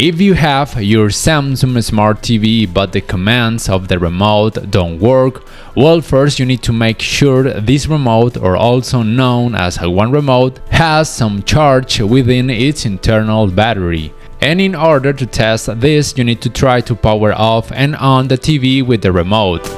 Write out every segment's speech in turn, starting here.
If you have your Samsung Smart TV but the commands of the remote don't work, well, first you need to make sure this remote, or also known as One Remote, has some charge within its internal battery. And in order to test this, you need to try to power off and on the TV with the remote.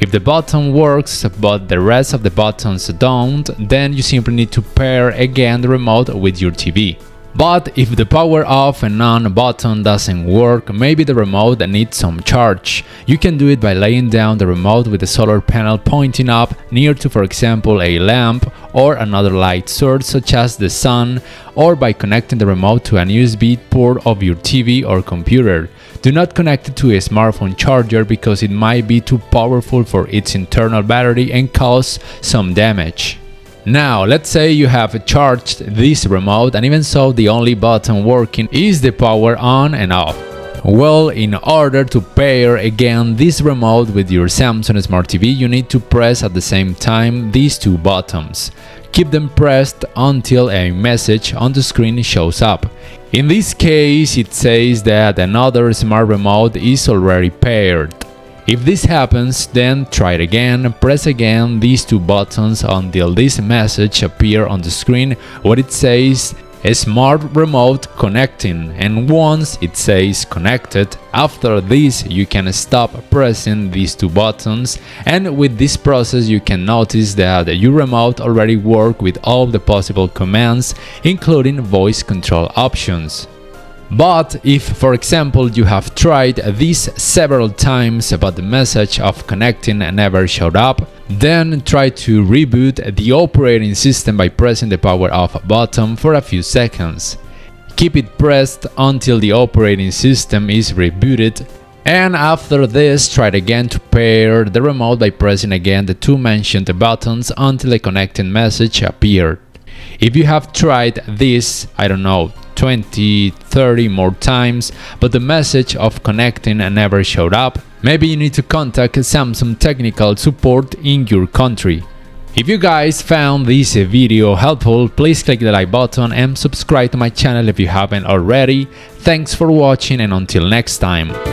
If the button works but the rest of the buttons don't, then you simply need to pair again the remote with your TV. But if the power off and on button doesn't work, maybe the remote needs some charge. You can do it by laying down the remote with the solar panel pointing up near to, for example, a lamp or another light source such as the sun, or by connecting the remote to an USB port of your TV or computer. Do not connect it to a smartphone charger because it might be too powerful for its internal battery and cause some damage. Now, let's say you have charged this remote, and even so the only button working is the power on and off. Well, in order to pair again this remote with your Samsung Smart TV, you need to press at the same time these two buttons. Keep them pressed until a message on the screen shows up. In this case, it says that another smart remote is already paired. If this happens, then try it again, press again these two buttons until this message appears on the screen where it says a smart remote connecting, and once it says connected, after this you can stop pressing these two buttons, and with this process you can notice that your remote already works with all the possible commands, including voice control options. But if, for example, you have tried this several times but the message of connecting never showed up, then try to reboot the operating system by pressing the power off button for a few seconds. Keep it pressed until the operating system is rebooted, and after this try again to pair the remote by pressing again the two mentioned buttons until a connecting message appeared. If you have tried this, I don't know, 20, 30 more times, but the message of connecting never showed up, maybe you need to contact Samsung technical support in your country. If you guys found this video helpful, please click the like button and subscribe to my channel if you haven't already. Thanks for watching, and until next time.